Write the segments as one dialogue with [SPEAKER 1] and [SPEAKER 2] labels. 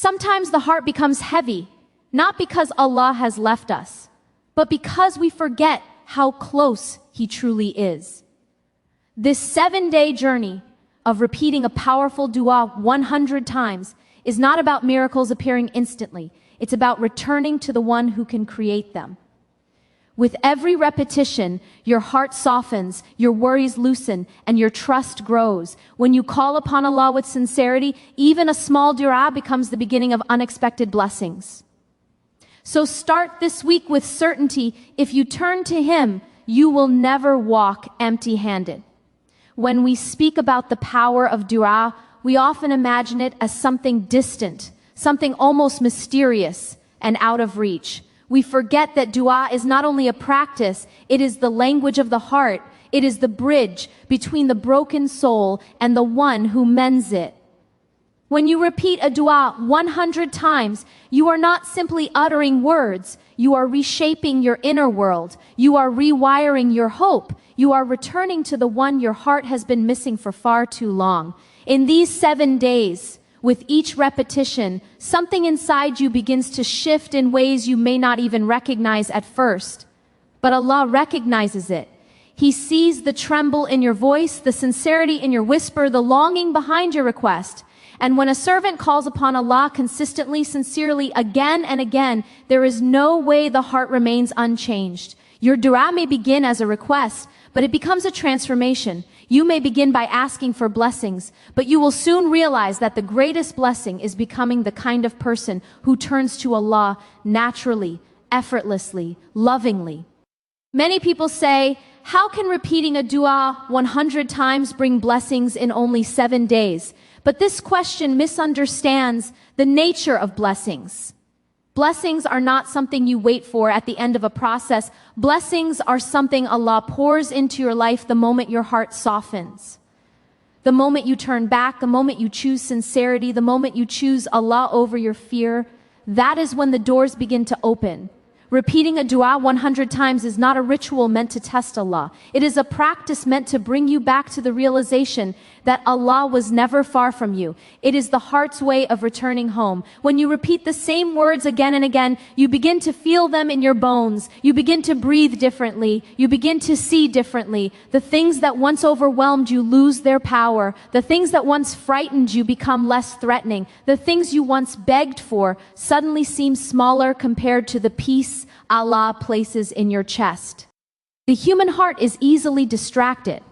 [SPEAKER 1] Sometimes the heart becomes heavy, not because Allah has left us, but because we forget how close He truly is. This 7-day journey of repeating a powerful dua 100 times is not about miracles appearing instantly. It's about returning to the one who can create them. With every repetition, your heart softens, your worries loosen, and your trust grows. When you call upon Allah with sincerity, even a small dua becomes the beginning of unexpected blessings. So start this week with certainty. If you turn to Him, you will never walk empty-handed. When we speak about the power of dua, we often imagine it as something distant, something almost mysterious and out of reach. We forget that dua is not only a practice, it is the language of the heart. It is the bridge between the broken soul and the one who mends it. When you repeat a dua 100 times, you are not simply uttering words. You are reshaping your inner world. You are rewiring your hope. You are returning to the one your heart has been missing for far too long. In these 7 days, with each repetition, something inside you begins to shift in ways you may not even recognize at first. But Allah recognizes it. He sees the tremble in your voice, the sincerity in your whisper, the longing behind your request. And when a servant calls upon Allah consistently, sincerely, again and again, there is no way the heart remains unchanged. Your dua may begin as a request, but it becomes a transformation. You may begin by asking for blessings, but you will soon realize that the greatest blessing is becoming the kind of person who turns to Allah naturally, effortlessly, lovingly. Many people say, how can repeating a dua 100 times bring blessings in only 7 days? But this question misunderstands the nature of blessings. Blessings are not something you wait for at the end of a process. Blessings are something Allah pours into your life the moment your heart softens. The moment you turn back, the moment you choose sincerity, the moment you choose Allah over your fear, that is when the doors begin to open. Repeating a dua 100 times is not a ritual meant to test Allah. It is a practice meant to bring you back to the realization that Allah was never far from you. It is the heart's way of returning home. When you repeat the same words again and again, you begin to feel them in your bones. You begin to breathe differently. You begin to see differently. The things that once overwhelmed you lose their power. The things that once frightened you become less threatening. The things you once begged for suddenly seem smaller compared to the peace Allah places in your chest. The human heart is easily distracted.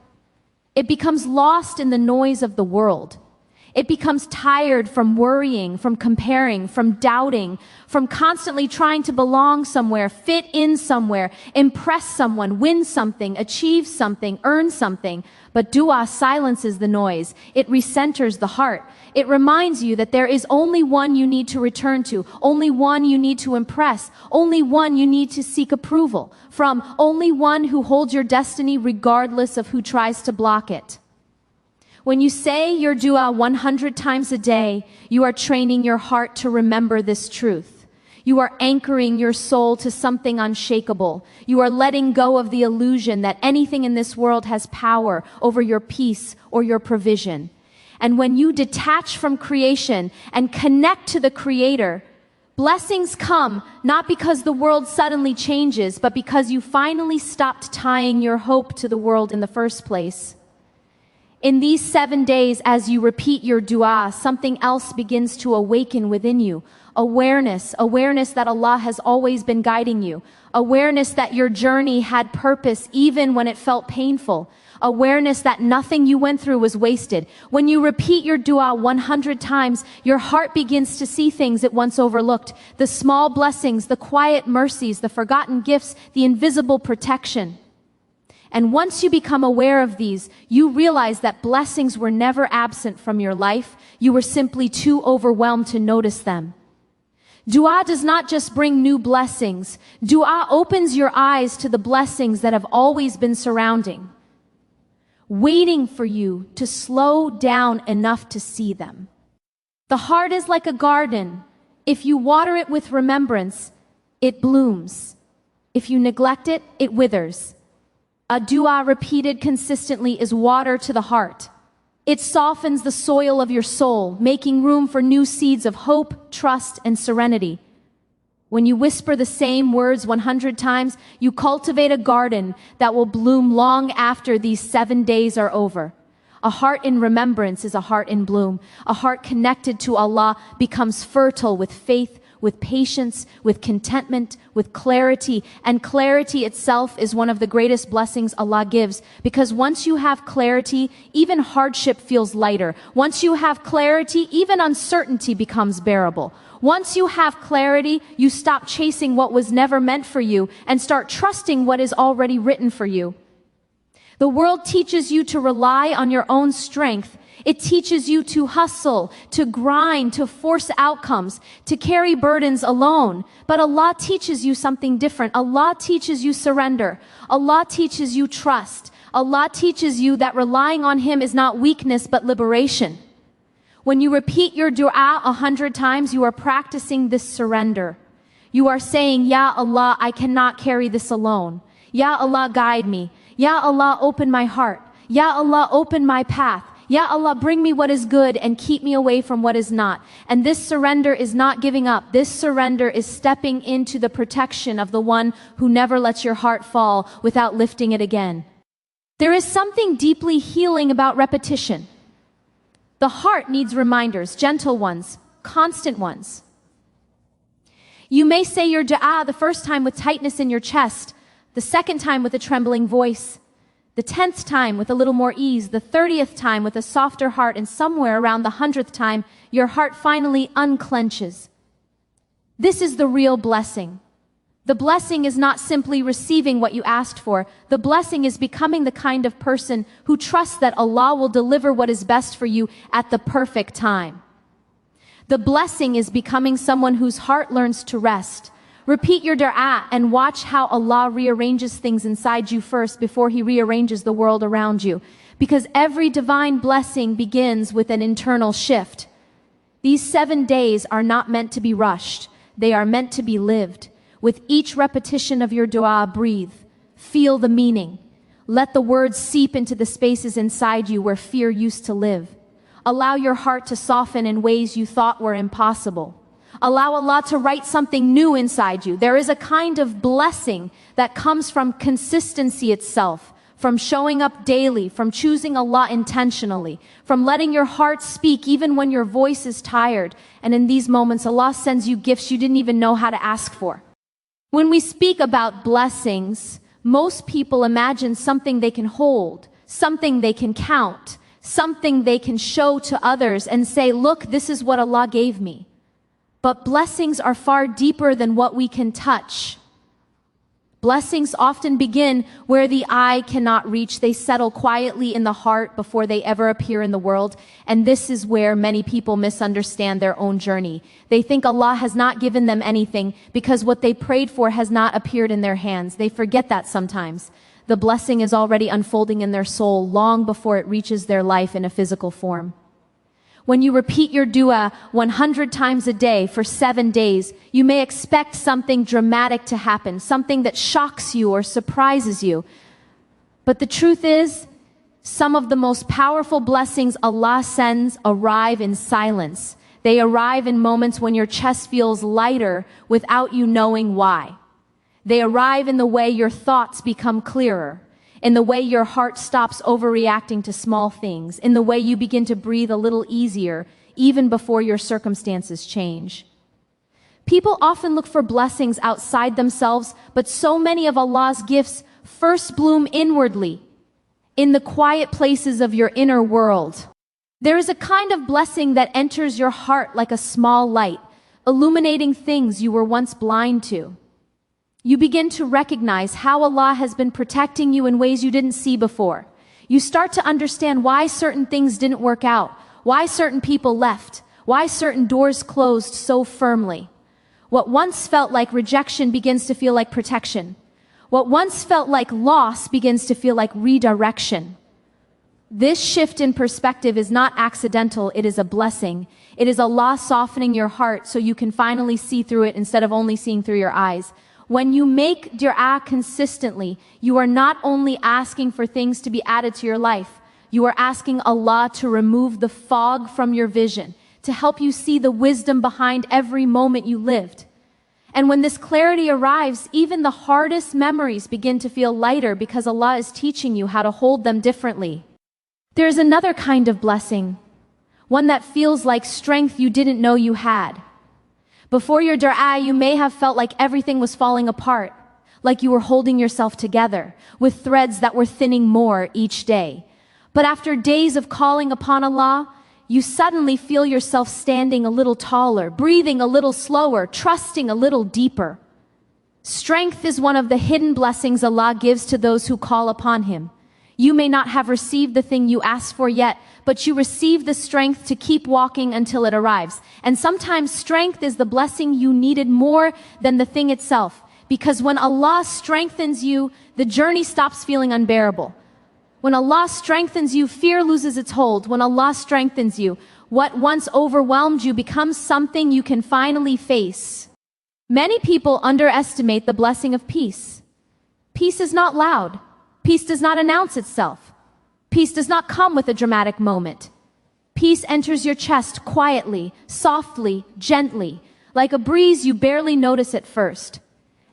[SPEAKER 1] It becomes lost in the noise of the world. It becomes tired from worrying, from comparing, from doubting, from constantly trying to belong somewhere, fit in somewhere, impress someone, win something, achieve something, earn something. But dua silences the noise. It recenters the heart. It reminds you that there is only one you need to return to, only one you need to impress, only one you need to seek approval from, only one who holds your destiny regardless of who tries to block it. When you say your dua 100 times a day, you are training your heart to remember this truth. You are anchoring your soul to something unshakable. You are letting go of the illusion that anything in this world has power over your peace or your provision. And when you detach from creation and connect to the Creator, blessings come not because the world suddenly changes, but because you finally stopped tying your hope to the world in the first place. In these 7 days, as you repeat your dua, something else begins to awaken within you. Awareness that Allah has always been guiding you. Awareness that your journey had purpose even when it felt painful. Awareness that nothing you went through was wasted. When you repeat your dua 100 times, your heart begins to see things it once overlooked. The small blessings, the quiet mercies, the forgotten gifts, the invisible protection. And once you become aware of these, you realize that blessings were never absent from your life. You were simply too overwhelmed to notice them. Dua does not just bring new blessings. Dua opens your eyes to the blessings that have always been surrounding, waiting for you to slow down enough to see them. The heart is like a garden. If you water it with remembrance, it blooms. If you neglect it, it withers. A dua repeated consistently is water to the heart. It softens the soil of your soul, making room for new seeds of hope, trust, and serenity. When you whisper the same words 100 times, you cultivate a garden that will bloom long after these 7 days are over. A heart in remembrance is a heart in bloom. A heart connected to Allah becomes fertile with faith, with patience, with contentment, with clarity. And clarity itself is one of the greatest blessings Allah gives, because once you have clarity, even hardship feels lighter. Once you have clarity, even uncertainty becomes bearable. Once you have clarity, you stop chasing what was never meant for you and start trusting what is already written for you. The world teaches you to rely on your own strength. It teaches you to hustle, to grind, to force outcomes, to carry burdens alone. But Allah teaches you something different. Allah teaches you surrender. Allah teaches you trust. Allah teaches you that relying on Him is not weakness but liberation. When you repeat your dua 100 times, you are practicing this surrender. You are saying, Ya Allah, I cannot carry this alone. Ya Allah, guide me. Ya Allah, open my heart. Ya Allah, open my path. Ya Allah, bring me what is good and keep me away from what is not. And this surrender is not giving up. This surrender is stepping into the protection of the one who never lets your heart fall without lifting it again. There is something deeply healing about repetition. The heart needs reminders, gentle ones, constant ones. You may say your dua the first time with tightness in your chest, the second time with a trembling voice, the 10th time with a little more ease, the 30th time with a softer heart, and somewhere around the 100th time, your heart finally unclenches. This is the real blessing. The blessing is not simply receiving what you asked for. The blessing is becoming the kind of person who trusts that Allah will deliver what is best for you at the perfect time. The blessing is becoming someone whose heart learns to rest. Repeat your dua and watch how Allah rearranges things inside you first before He rearranges the world around you. Because every divine blessing begins with an internal shift. These 7 days are not meant to be rushed. They are meant to be lived. With each repetition of your dua, breathe. Feel the meaning. Let the words seep into the spaces inside you where fear used to live. Allow your heart to soften in ways you thought were impossible. Allow Allah to write something new inside you. There is a kind of blessing that comes from consistency itself, from showing up daily, from choosing Allah intentionally, from letting your heart speak even when your voice is tired. And in these moments, Allah sends you gifts you didn't even know how to ask for. When we speak about blessings, most people imagine something they can hold, something they can count, something they can show to others and say, look, this is what Allah gave me. But blessings are far deeper than what we can touch. Blessings often begin where the eye cannot reach. They settle quietly in the heart before they ever appear in the world. And this is where many people misunderstand their own journey. They think Allah has not given them anything because what they prayed for has not appeared in their hands. They forget that sometimes. The blessing is already unfolding in their soul long before it reaches their life in a physical form. When you repeat your dua 100 times a day for 7 days, you may expect something dramatic to happen, something that shocks you or surprises you. But the truth is, some of the most powerful blessings Allah sends arrive in silence. They arrive in moments when your chest feels lighter without you knowing why. They arrive in the way your thoughts become clearer, in the way your heart stops overreacting to small things, in the way you begin to breathe a little easier, even before your circumstances change. People often look for blessings outside themselves, but so many of Allah's gifts first bloom inwardly, in the quiet places of your inner world. There is a kind of blessing that enters your heart like a small light, illuminating things you were once blind to. You begin to recognize how Allah has been protecting you in ways you didn't see before. You start to understand why certain things didn't work out, why certain people left, why certain doors closed so firmly. What once felt like rejection begins to feel like protection. What once felt like loss begins to feel like redirection. This shift in perspective is not accidental, it is a blessing. It is Allah softening your heart so you can finally see through it instead of only seeing through your eyes. When you make dua consistently, you are not only asking for things to be added to your life, You are asking Allah to remove the fog from your vision, to help you see the wisdom behind every moment you lived. And when this clarity arrives, even the hardest memories begin to feel lighter because Allah is teaching you how to hold them differently. There is another kind of blessing, one that feels like strength you didn't know you had. Before your dua, you may have felt like everything was falling apart, like you were holding yourself together, with threads that were thinning more each day. But after days of calling upon Allah, you suddenly feel yourself standing a little taller, breathing a little slower, trusting a little deeper. Strength is one of the hidden blessings Allah gives to those who call upon Him. You may not have received the thing you asked for yet, but you receive the strength to keep walking until it arrives. And sometimes strength is the blessing you needed more than the thing itself, because when Allah strengthens you, the journey stops feeling unbearable. When Allah strengthens you, fear loses its hold. When Allah strengthens you, what once overwhelmed you becomes something you can finally face. Many people underestimate the blessing of peace. Peace is not loud. Peace does not announce itself. Peace does not come with a dramatic moment. Peace enters your chest quietly, softly, gently, like a breeze you barely notice at first.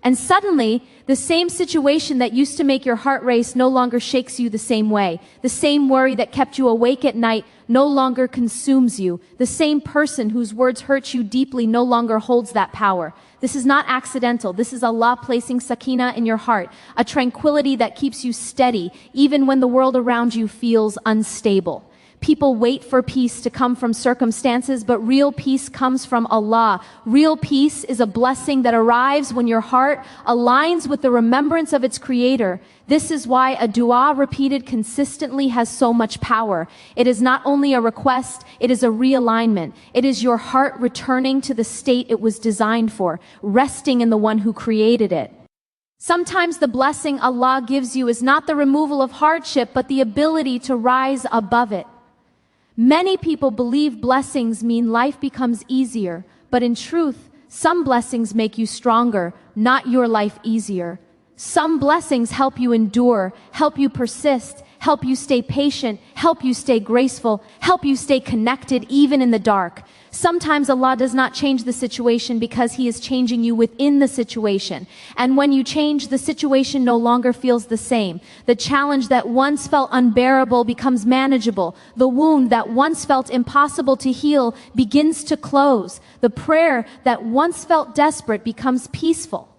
[SPEAKER 1] And suddenly, the same situation that used to make your heart race no longer shakes you the same way. The same worry that kept you awake at night no longer consumes you. The same person whose words hurt you deeply no longer holds that power. This is not accidental. This is Allah placing sakina in your heart, a tranquility that keeps you steady, even when the world around you feels unstable. People wait for peace to come from circumstances, but real peace comes from Allah. Real peace is a blessing that arrives when your heart aligns with the remembrance of its Creator. This is why a dua repeated consistently has so much power. It is not only a request, it is a realignment. It is your heart returning to the state it was designed for, resting in the one who created it. Sometimes the blessing Allah gives you is not the removal of hardship, but the ability to rise above it. Many people believe blessings mean life becomes easier, but in truth, some blessings make you stronger, not your life easier. Some blessings help you endure, help you persist, help you stay patient, help you stay graceful, help you stay connected even in the dark. Sometimes Allah does not change the situation because He is changing you within the situation. And when you change, the situation no longer feels the same. The challenge that once felt unbearable becomes manageable. The wound that once felt impossible to heal begins to close. The prayer that once felt desperate becomes peaceful.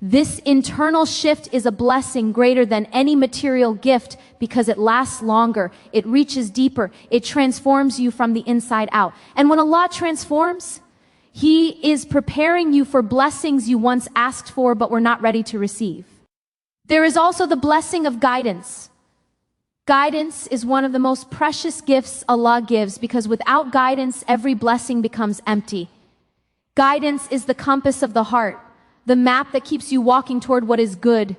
[SPEAKER 1] This internal shift is a blessing greater than any material gift because it lasts longer, it reaches deeper, it transforms you from the inside out. And when Allah transforms, He is preparing you for blessings you once asked for but were not ready to receive. There is also the blessing of guidance. Guidance is one of the most precious gifts Allah gives because without guidance, every blessing becomes empty. Guidance is the compass of the heart, the map that keeps you walking toward what is good,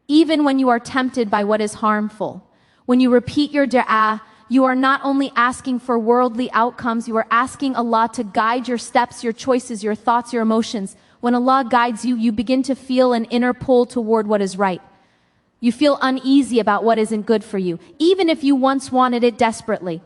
[SPEAKER 1] even when you are tempted by what is harmful. When you repeat your dua, you are not only asking for worldly outcomes, you are asking Allah to guide your steps, your choices, your thoughts, your emotions. When Allah guides you, you begin to feel an inner pull toward what is right. You feel uneasy about what isn't good for you, even if you once wanted it desperately.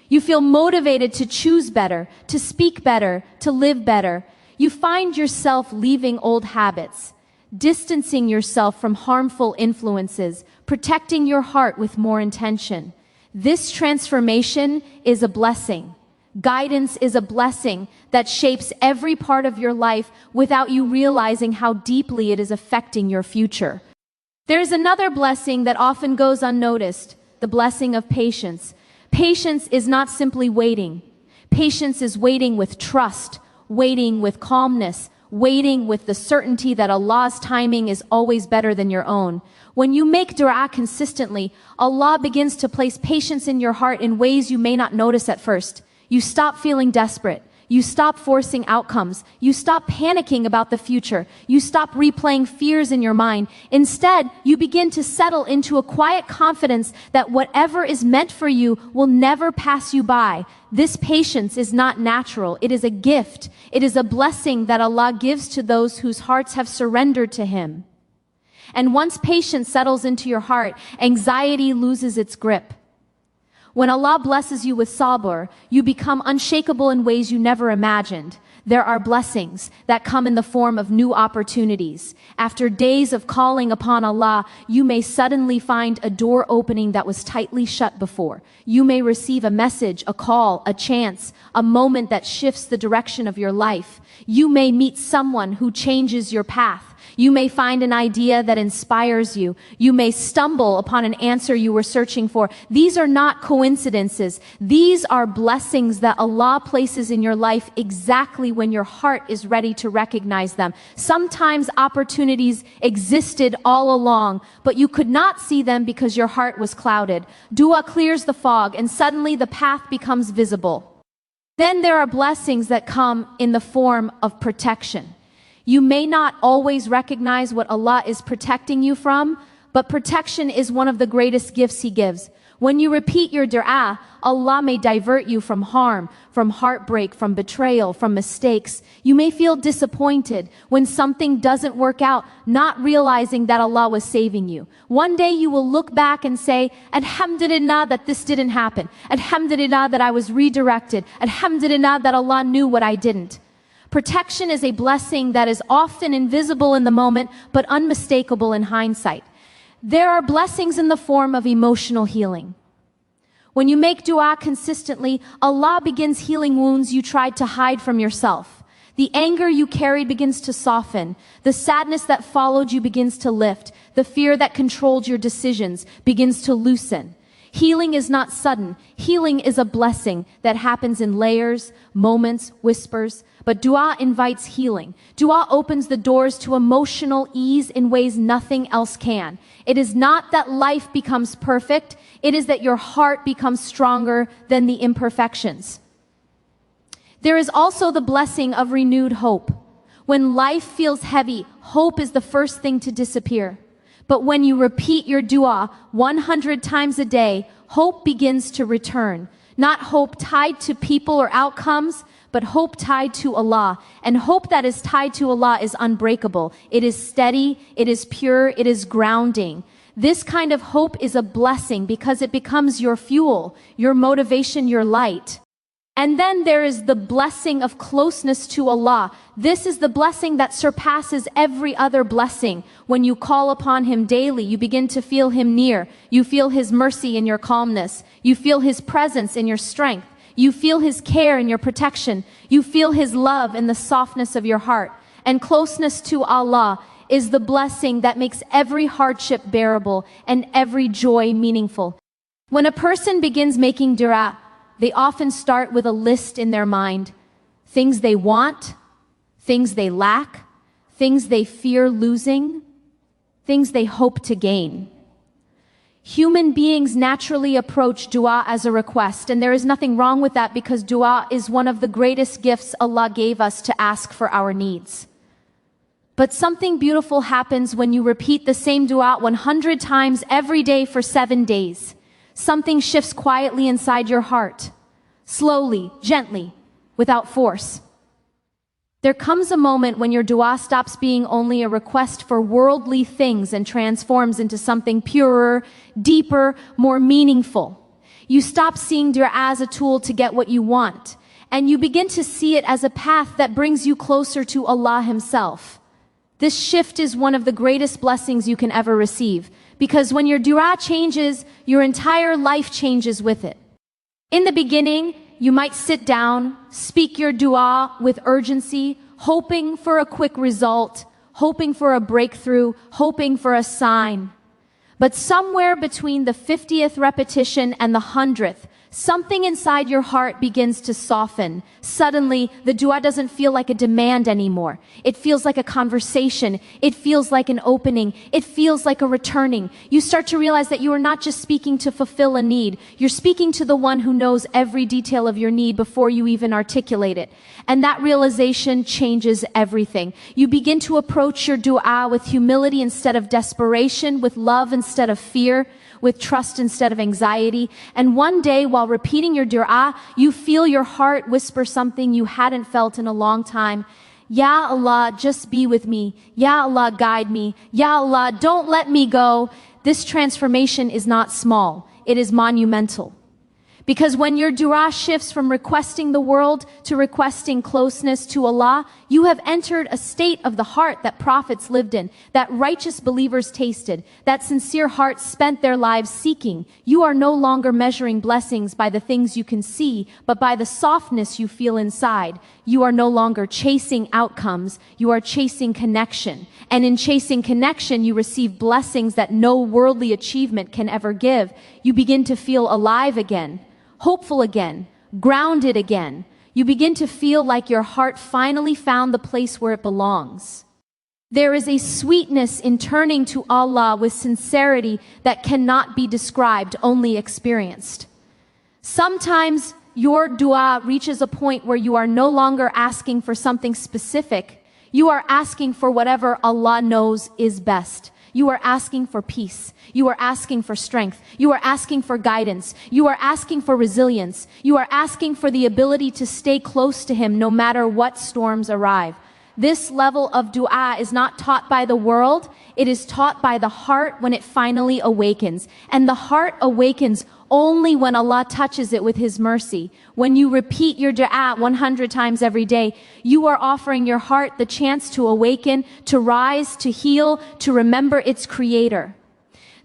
[SPEAKER 1] You feel motivated to choose better, to speak better, to live better. You find yourself leaving old habits, distancing yourself from harmful influences, protecting your heart with more intention. This transformation is a blessing. Guidance is a blessing that shapes every part of your life without you realizing how deeply it is affecting your future. There is another blessing that often goes unnoticed, the blessing of patience. Patience is not simply waiting. Patience is waiting with trust, waiting with calmness, waiting with the certainty that Allah's timing is always better than your own. When you make dua consistently, Allah begins to place patience in your heart in ways you may not notice at first. You stop feeling desperate. You stop forcing outcomes. You stop panicking about the future. You stop replaying fears in your mind. Instead, you begin to settle into a quiet confidence that whatever is meant for you will never pass you by. This patience is not natural. It is a gift. It is a blessing that Allah gives to those whose hearts have surrendered to Him. And once patience settles into your heart, anxiety loses its grip. When Allah blesses you with sabr, you become unshakable in ways you never imagined. There are blessings that come in the form of new opportunities. After days of calling upon Allah, you may suddenly find a door opening that was tightly shut before. You may receive a message, a call, a chance, a moment that shifts the direction of your life. You may meet someone who changes your path. You may find an idea that inspires you. You may stumble upon an answer you were searching for. These are not coincidences. These are blessings that Allah places in your life exactly when your heart is ready to recognize them. Sometimes opportunities existed all along, but you could not see them because your heart was clouded. Dua clears the fog, and suddenly the path becomes visible. Then there are blessings that come in the form of protection. You may not always recognize what Allah is protecting you from, but protection is one of the greatest gifts He gives. When you repeat your dua, Allah may divert you from harm, from heartbreak, from betrayal, from mistakes. You may feel disappointed when something doesn't work out, not realizing that Allah was saving you. One day you will look back and say, Alhamdulillah that this didn't happen. Alhamdulillah that I was redirected. Alhamdulillah that Allah knew what I didn't. Protection is a blessing that is often invisible in the moment, but unmistakable in hindsight. There are blessings in the form of emotional healing. When you make dua consistently, Allah begins healing wounds you tried to hide from yourself. The anger you carried begins to soften. The sadness that followed you begins to lift. The fear that controlled your decisions begins to loosen. Healing is not sudden. Healing is a blessing that happens in layers, moments, whispers. But dua invites healing. Dua opens the doors to emotional ease in ways nothing else can. It is not that life becomes perfect. It is that your heart becomes stronger than the imperfections. There is also the blessing of renewed hope. When life feels heavy, hope is the first thing to disappear. But when you repeat your dua 100 times a day, hope begins to return. Not hope tied to people or outcomes, but hope tied to Allah. And hope that is tied to Allah is unbreakable. It is steady, it is pure, it is grounding. This kind of hope is a blessing because it becomes your fuel, your motivation, your light. And then there is the blessing of closeness to Allah. This is the blessing that surpasses every other blessing. When you call upon Him daily, you begin to feel Him near. You feel His mercy in your calmness. You feel His presence in your strength. You feel His care in your protection. You feel His love in the softness of your heart. And closeness to Allah is the blessing that makes every hardship bearable and every joy meaningful. When a person begins making dua, they often start with a list in their mind. Things they want, things they lack, things they fear losing, things they hope to gain. Human beings naturally approach dua as a request, and there is nothing wrong with that because dua is one of the greatest gifts Allah gave us to ask for our needs. But something beautiful happens when you repeat the same dua 100 times every day for 7 days. Something shifts quietly inside your heart, slowly, gently, without force. There comes a moment when your dua stops being only a request for worldly things and transforms into something purer, deeper, more meaningful. You stop seeing dua as a tool to get what you want, and you begin to see it as a path that brings you closer to Allah Himself. This shift is one of the greatest blessings you can ever receive, because when your dua changes, your entire life changes with it. In the beginning, you might sit down, speak your dua with urgency, hoping for a quick result, hoping for a breakthrough, hoping for a sign. But somewhere between the 50th repetition and the 100th, something inside your heart begins to soften. Suddenly, the dua doesn't feel like a demand anymore. It feels like a conversation. It feels like an opening. It feels like a returning. You start to realize that you are not just speaking to fulfill a need. You're speaking to the one who knows every detail of your need before you even articulate it. And that realization changes everything. You begin to approach your dua with humility instead of desperation, with love instead of fear, with trust instead of anxiety. And one day, while repeating your dua, you feel your heart whisper something you hadn't felt in a long time. Ya Allah, just be with me. Ya Allah, guide me. Ya Allah, don't let me go. This transformation is not small. It is monumental. Because when your dua shifts from requesting the world to requesting closeness to Allah, you have entered a state of the heart that prophets lived in, that righteous believers tasted, that sincere hearts spent their lives seeking. You are no longer measuring blessings by the things you can see, but by the softness you feel inside. You are no longer chasing outcomes, you are chasing connection. And in chasing connection, you receive blessings that no worldly achievement can ever give. You begin to feel alive again, hopeful again, grounded again. You begin to feel like your heart finally found the place where it belongs. There is a sweetness in turning to Allah with sincerity that cannot be described, only experienced. Sometimes your dua reaches a point where you are no longer asking for something specific. You are asking for whatever Allah knows is best. You are asking for peace. You are asking for strength. You are asking for guidance. You are asking for resilience. You are asking for the ability to stay close to Him no matter what storms arrive. This level of dua is not taught by the world. It is taught by the heart when it finally awakens. And the heart awakens only when Allah touches it with His mercy. When you repeat your dua 100 times every day, you are offering your heart the chance to awaken, to rise, to heal, to remember its creator.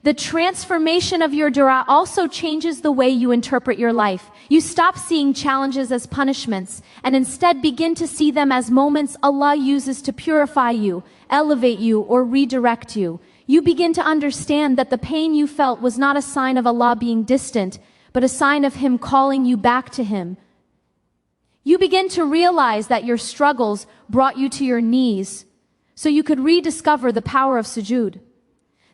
[SPEAKER 1] The transformation of your dua also changes the way you interpret your life. You stop seeing challenges as punishments and instead begin to see them as moments Allah uses to purify you, elevate you, or redirect you. You begin to understand that the pain you felt was not a sign of Allah being distant, but a sign of Him calling you back to Him. You begin to realize that your struggles brought you to your knees so you could rediscover the power of sujood.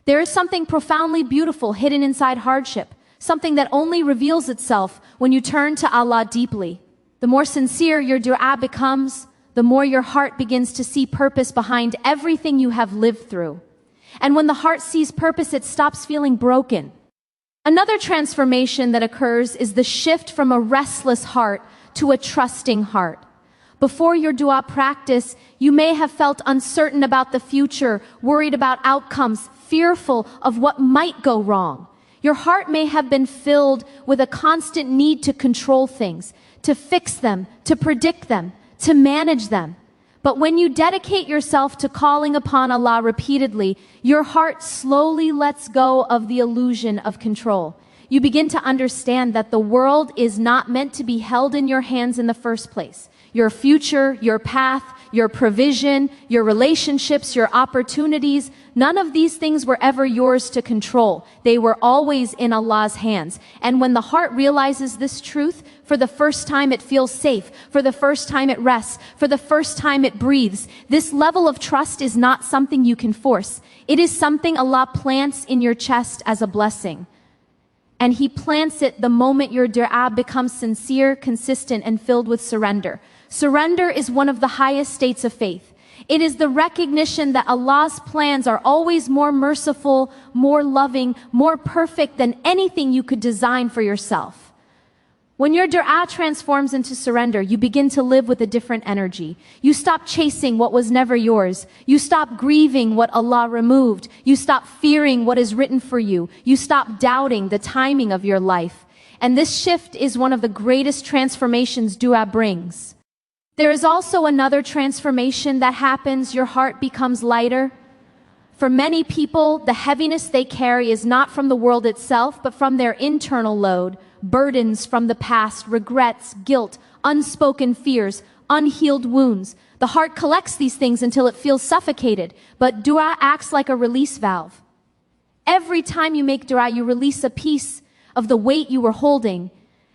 [SPEAKER 1] There is something profoundly beautiful hidden inside hardship, something that only reveals itself when you turn to Allah deeply. The more sincere your dua becomes, the more your heart begins to see purpose behind everything you have lived through. And when the heart sees purpose, it stops feeling broken. Another transformation that occurs is the shift from a restless heart to a trusting heart. Before your dua practice, you may have felt uncertain about the future, worried about outcomes, fearful of what might go wrong. Your heart may have been filled with a constant need to control things, to fix them, to predict them, to manage them. But when you dedicate yourself to calling upon Allah repeatedly, your heart slowly lets go of the illusion of control. You begin to understand that the world is not meant to be held in your hands in the first place. Your future, your path, your provision, your relationships, your opportunities, none of these things were ever yours to control. They were always in Allah's hands. And when the heart realizes this truth, for the first time it feels safe. For the first time it rests. For the first time it breathes. This level of trust is not something you can force. It is something Allah plants in your chest as a blessing. And He plants it the moment your dua becomes sincere, consistent, and filled with surrender. Surrender is one of the highest states of faith. It is the recognition that Allah's plans are always more merciful, more loving, more perfect than anything you could design for yourself. When your dua transforms into surrender, you begin to live with a different energy. You stop chasing what was never yours. You stop grieving what Allah removed. You stop fearing what is written for you. You stop doubting the timing of your life. And this shift is one of the greatest transformations dua brings. There is also another transformation that happens. Your heart becomes lighter. For many people, the heaviness they carry is not from the world itself, but from their internal load. Burdens from the past, regrets, guilt, unspoken fears, unhealed wounds. The heart collects these things until it feels suffocated, but dua acts like a release valve. Every time you make dua, you release a piece of the weight you were holding,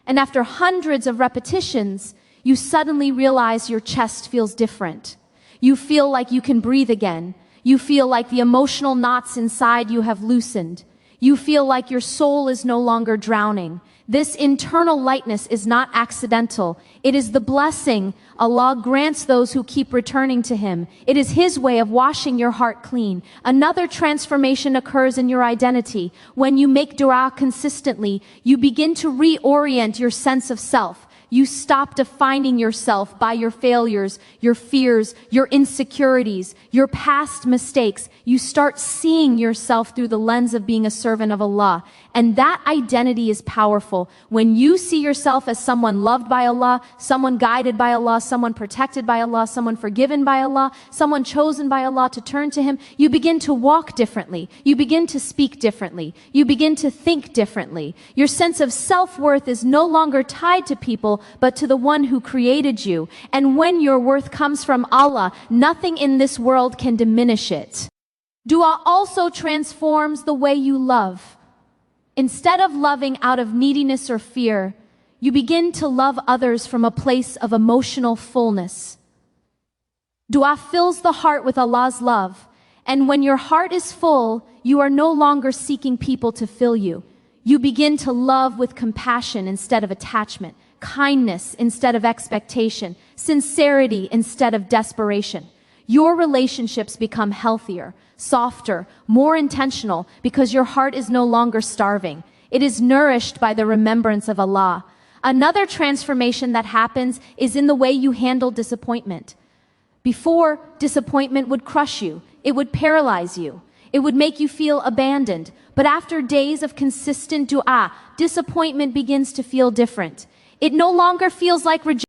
[SPEAKER 1] and after hundreds of repetitions, you suddenly realize your chest feels different. You feel like you can breathe again. You feel like the emotional knots inside you have loosened. You feel like your soul is no longer drowning. This internal lightness is not accidental. It is the blessing Allah grants those who keep returning to Him. It is His way of washing your heart clean. Another transformation occurs in your identity. When you make dua consistently, you begin to reorient your sense of self. You stop defining yourself by your failures, your fears, your insecurities, your past mistakes. You start seeing yourself through the lens of being a servant of Allah. And that identity is powerful. When you see yourself as someone loved by Allah, someone guided by Allah, someone protected by Allah, someone forgiven by Allah, someone chosen by Allah to turn to Him, you begin to walk differently. You begin to speak differently. You begin to think differently. Your sense of self-worth is no longer tied to people, but to the one who created you. And when your worth comes from Allah, nothing in this world can diminish it. Dua also transforms the way you love. Instead of loving out of neediness or fear, you begin to love others from a place of emotional fullness. Dua fills the heart with Allah's love, and when your heart is full, you are no longer seeking people to fill you. You begin to love with compassion instead of attachment, kindness instead of expectation, sincerity instead of desperation. Your relationships become healthier, softer, more intentional because your heart is no longer starving. It is nourished by the remembrance of Allah. Another transformation that happens is in the way you handle disappointment. Before, disappointment would crush you. It would paralyze you. It would make you feel abandoned. But after days of consistent dua, disappointment begins to feel different. It no longer feels like rejection.